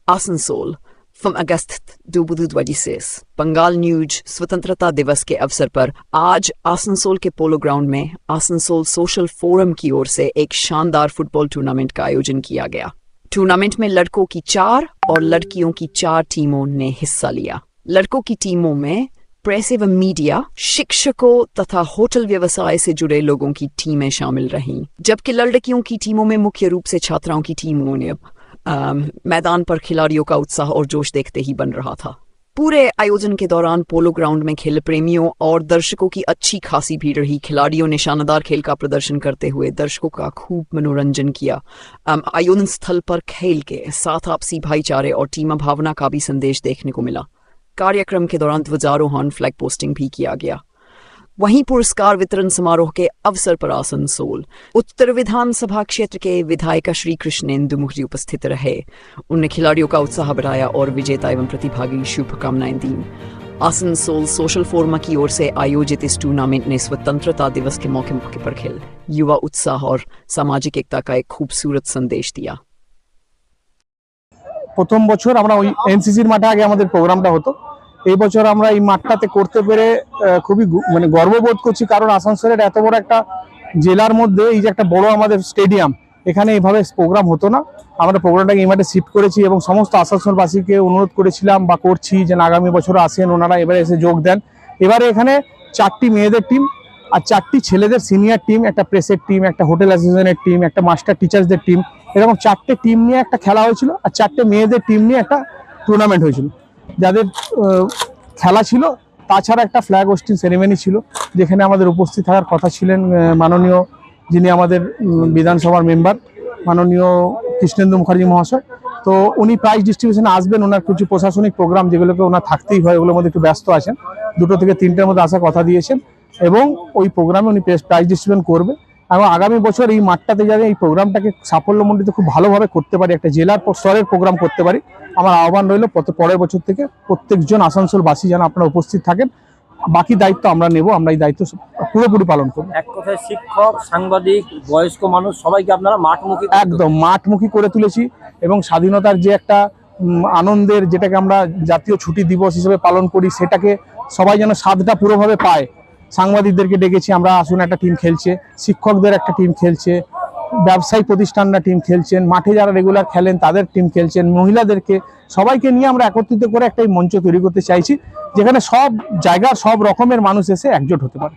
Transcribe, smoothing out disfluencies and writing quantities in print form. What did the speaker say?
Asansol from अगस्त 2026 Bengal news स्वतंत्रता दिवस के अवसर पर आज आसनसोल के पोलो ग्राउंड में आसनसोल सोशल फोरम की ओर से एक शानदार फुटबॉल टूर्नामेंट का आयोजन किया गया। टूर्नामेंट में लड़कों की 4 और लड़कियों की 4 टीमों ने हिस्सा लिया। लड़कों की टीमों में प्रेस एवं मीडिया, शिक्षकों तथा होटल व्यवसाय से जुड़े लोगों की टीमें शामिल रहीं, जबकि लड़कियों की टीमों में मुख्य रूप से छात्राओं की टीमों ने मैदान पर खिलाड़ियों का उत्साह और जोश देखते ही बन रहा था। पूरे आयोजन के दौरान पोलो ग्राउंड में खेल प्रेमियों और दर्शकों की अच्छी खासी भीड़ रही। खिलाड़ियों ने शानदार खेल का प्रदर्शन करते हुए दर्शकों का खूब मनोरंजन किया। आयोजन स्थल पर खेल के साथ आपसी भाईचारे और टीम भावना का भी संदेश देखने को मिला। कार्यक्रम के दौरान ध्वजारोहण, फ्लैग पोस्टिंग भी किया गया। वहीं पुरस्कार वितरण समारोह के अवसर पर आसनसोल उत्तर विधानसभा क्षेत्र के विधायक श्री कृष्णेंदु मुखर्जी उपस्थित रहे। उन्होंने खिलाड़ियों का उत्साह बढ़ाया और विजेता एवं प्रतिभागी शुभकामनाएं दी। आसनसोल सोशल फोरम की ओर से आयोजित इस टूर्नामेंट ने स्वतंत्रता दिवस के मौके पर खेल, युवा उत्साह और सामाजिक एकता का एक खूबसूरत संदेश दिया। प्रथम बछर आमरा ओई एनसीसीर माठे आगे आमादेर प्रोग्रामटा हतो। এই বছর আমরা এই মাঠটাতে করতে পেরে খুবই মানে গর্ববোধ করছি, কারণ আসানসোলের এত বড় একটা জেলার মধ্যে এই যে একটা বড় আমাদের স্টেডিয়াম, এখানে এইভাবে প্রোগ্রাম হতো না। আমরা প্রোগ্রামটাকে এই মাঠে শিফট করেছি এবং সমস্ত আসানসোলবাসীকে অনুরোধ করেছিলাম বা করছি যে আগামী বছর আসেন, ওনারা এবারে এসে যোগ দেন। এবারে এখানে 4টি মেয়েদের টিম আর 4টি ছেলেদের সিনিয়র টিম, একটা প্রেসের টিম, একটা হোটেল অ্যাসোসিয়েশনের টিম, একটা মাস্টার টিচার্সদের টিম, এরকম 4টে টিম নিয়ে একটা খেলা হয়েছিল আর 4টে মেয়েদের টিম নিয়ে একটা টুর্নামেন্ট হয়েছিল। যাদের খেলা ছিল, তাছাড়া একটা ফ্ল্যাগ হোস্টিং সেরেমনি ছিল, যেখানে আমাদের উপস্থিত থাকার কথা ছিলেন মাননীয় যিনি আমাদের বিধানসভার মেম্বার মাননীয় কৃষ্ণেন্দু মুখার্জি মহাশয়। তো উনি প্রাইজ ডিস্ট্রিবিউশনে আসবেন, ওনার কিছু প্রশাসনিক প্রোগ্রাম যেগুলোকে ওনার থাকতেই হয়, ওগুলোর মধ্যে একটু ব্যস্ত আছেন। 2 থেকে 3টের মধ্যে আসার কথা দিয়েছেন এবং ওই প্রোগ্রামে উনি প্রাইজ ডিস্ট্রিবিউশন করবে। এবং আগামী বছর এই মাঠটাতে যাতে এই প্রোগ্রামটাকে সাফল্যমণ্ডিত খুব ভালোভাবে করতে পারি, একটা জেলার স্তরের প্রোগ্রাম করতে পারি, আমার আহ্বান রইল পরের বছর থেকে প্রত্যেকজন আসানসোলবাসী যেন আপনারা উপস্থিত থাকেন। বাকি দায়িত্ব আমরা নেব, আমরা এই দায়িত্ব পুরোপুরি পালন করব। এক কথায় শিক্ষক, সাংবাদিক, বয়স্ক মানুষ সবাইকে আপনারা মাঠমুখী একদম মাঠমুখী করে তুলেছি এবং স্বাধীনতার যে একটা আনন্দের, যেটাকে আমরা জাতীয় ছুটি দিবস হিসেবে পালন করি, সেটাকে সবাই যেন স্বাদটা পুরোভাবে পায়। সাংবাদিকদেরকে ডেকেছি আমরা, আসুন, একটা টিম খেলছে, শিক্ষকদের একটা টিম খেলছে, ব্যবসায়ী প্রতিষ্ঠানরা টিম খেলছেন, মাঠে যারা রেগুলার খেলেন তাদের টিম খেলছেন, মহিলাদেরকে সবাইকে নিয়ে আমরা একত্রিত করে একটা মঞ্চ তৈরি করতে চাইছি, যেখানে সব জায়গার সব রকমের মানুষ এসে একজোট হতে পারে।